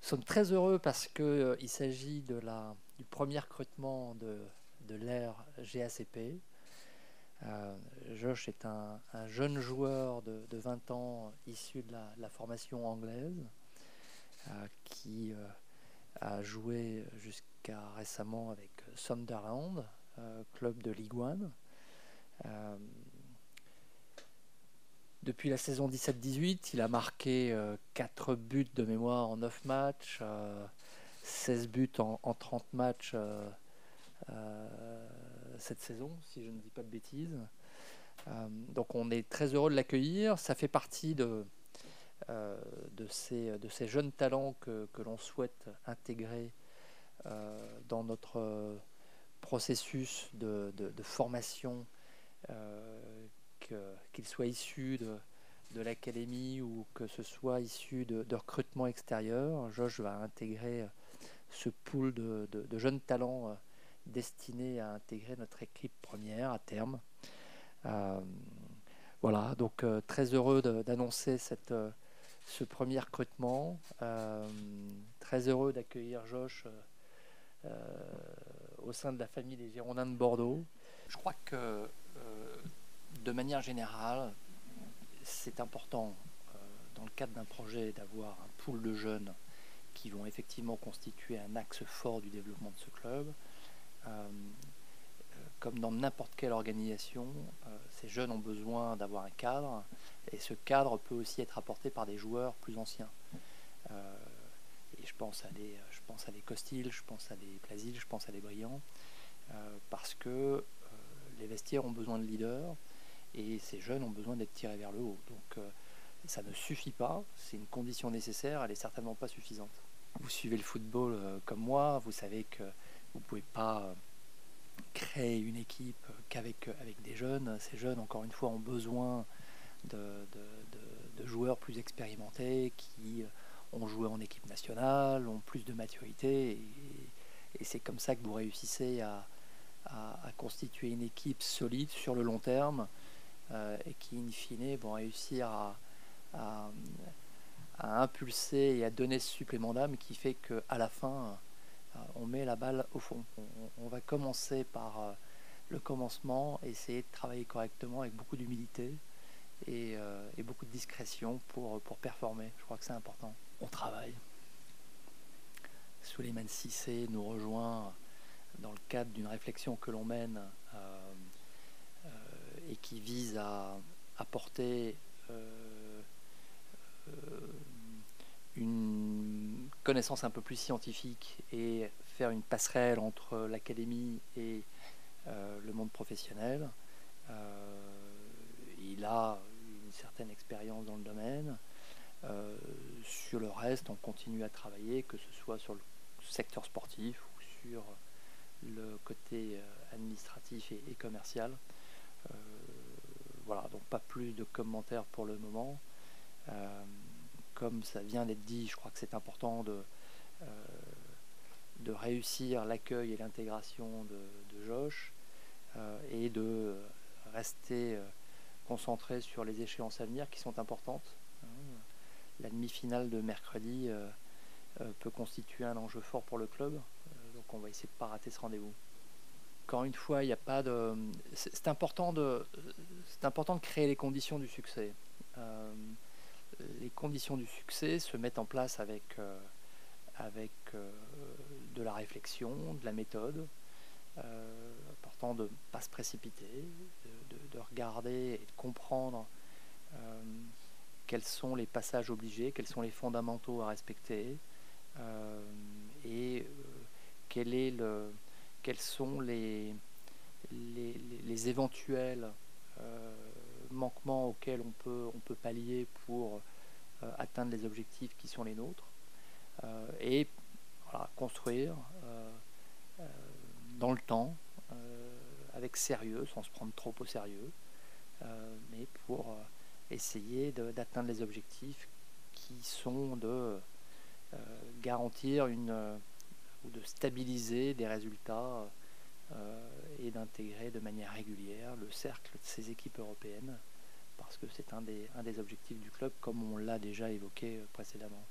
Nous sommes très heureux parce qu'il s'agit du premier recrutement de l'ère GACP. Josh est un jeune joueur de 20 ans issu de la formation anglaise qui a joué jusqu'à récemment avec Sunderland, club de Ligue 1. Depuis la saison 17-18, il a marqué 4 buts de mémoire en 9 matchs, 16 buts en 30 matchs cette saison, si je ne dis pas de bêtises. Donc on est très heureux de l'accueillir. Ça fait partie de ces jeunes talents que l'on souhaite intégrer dans notre processus de formation, qu'ils soient issus de l'académie ou que ce soit issu de recrutement extérieur. Josh va intégrer ce pool de jeunes talents destinés à intégrer notre équipe première à terme. Voilà, donc très heureux d'annoncer ce premier recrutement. Très heureux d'accueillir Josh au sein de la famille des Girondins de Bordeaux. Je crois que de manière générale, c'est important dans le cadre d'un projet d'avoir un pool de jeunes qui vont effectivement constituer un axe fort du développement de ce club. Comme dans n'importe quelle organisation, ces jeunes ont besoin d'avoir un cadre, et ce cadre peut aussi être apporté par des joueurs plus anciens. Et je pense à des Costil, je pense à des Plasil, je pense à des Briand, parce que les vestiaires ont besoin de leaders, et ces jeunes ont besoin d'être tirés vers le haut. Donc ça ne suffit pas, c'est une condition nécessaire, elle n'est certainement pas suffisante. Vous suivez le football comme moi, vous savez que vous ne pouvez pas créer une équipe qu'avec des jeunes. Ces jeunes, encore une fois, ont besoin de joueurs plus expérimentés qui ont joué en équipe nationale, ont plus de maturité, et c'est comme ça que vous réussissez à constituer une équipe solide sur le long terme, et qui, in fine, vont réussir à impulser et à donner ce supplément d'âme qui fait qu'à la fin, on met la balle au fond. On va commencer par le commencement, essayer de travailler correctement avec beaucoup d'humilité et beaucoup de discrétion pour performer. Je crois que c'est important. On travaille. Souleymane Cissé nous rejoint dans le cadre d'une réflexion que l'on mène et qui vise à apporter une connaissance un peu plus scientifique et faire une passerelle entre l'académie et le monde professionnel. Il a une certaine expérience dans le domaine. Sur le reste, on continue à travailler, que ce soit sur le secteur sportif ou sur le côté administratif et commercial. Voilà, donc pas plus de commentaires pour le moment. Comme ça vient d'être dit, je crois que c'est important de réussir l'accueil et l'intégration de Josh, et de rester concentré sur les échéances à venir qui sont importantes. La demi-finale de mercredi peut constituer un enjeu fort pour le club, donc on va essayer de ne pas rater ce rendez-vous. Encore une fois, il n'y a pas de... C'est important de créer les conditions du succès. Les conditions du succès se mettent en place avec de la réflexion, de la méthode. Important de ne pas se précipiter, de regarder et de comprendre quels sont les passages obligés, quels sont les fondamentaux à respecter, et quels sont les éventuels manquements auxquels on peut pallier pour atteindre les objectifs qui sont les nôtres, et voilà, construire dans le temps, avec sérieux, sans se prendre trop au sérieux, mais pour essayer d'atteindre les objectifs qui sont de garantir ou de stabiliser des résultats, et d'intégrer de manière régulière le cercle de ces équipes européennes, parce que c'est un des objectifs du club, comme on l'a déjà évoqué précédemment.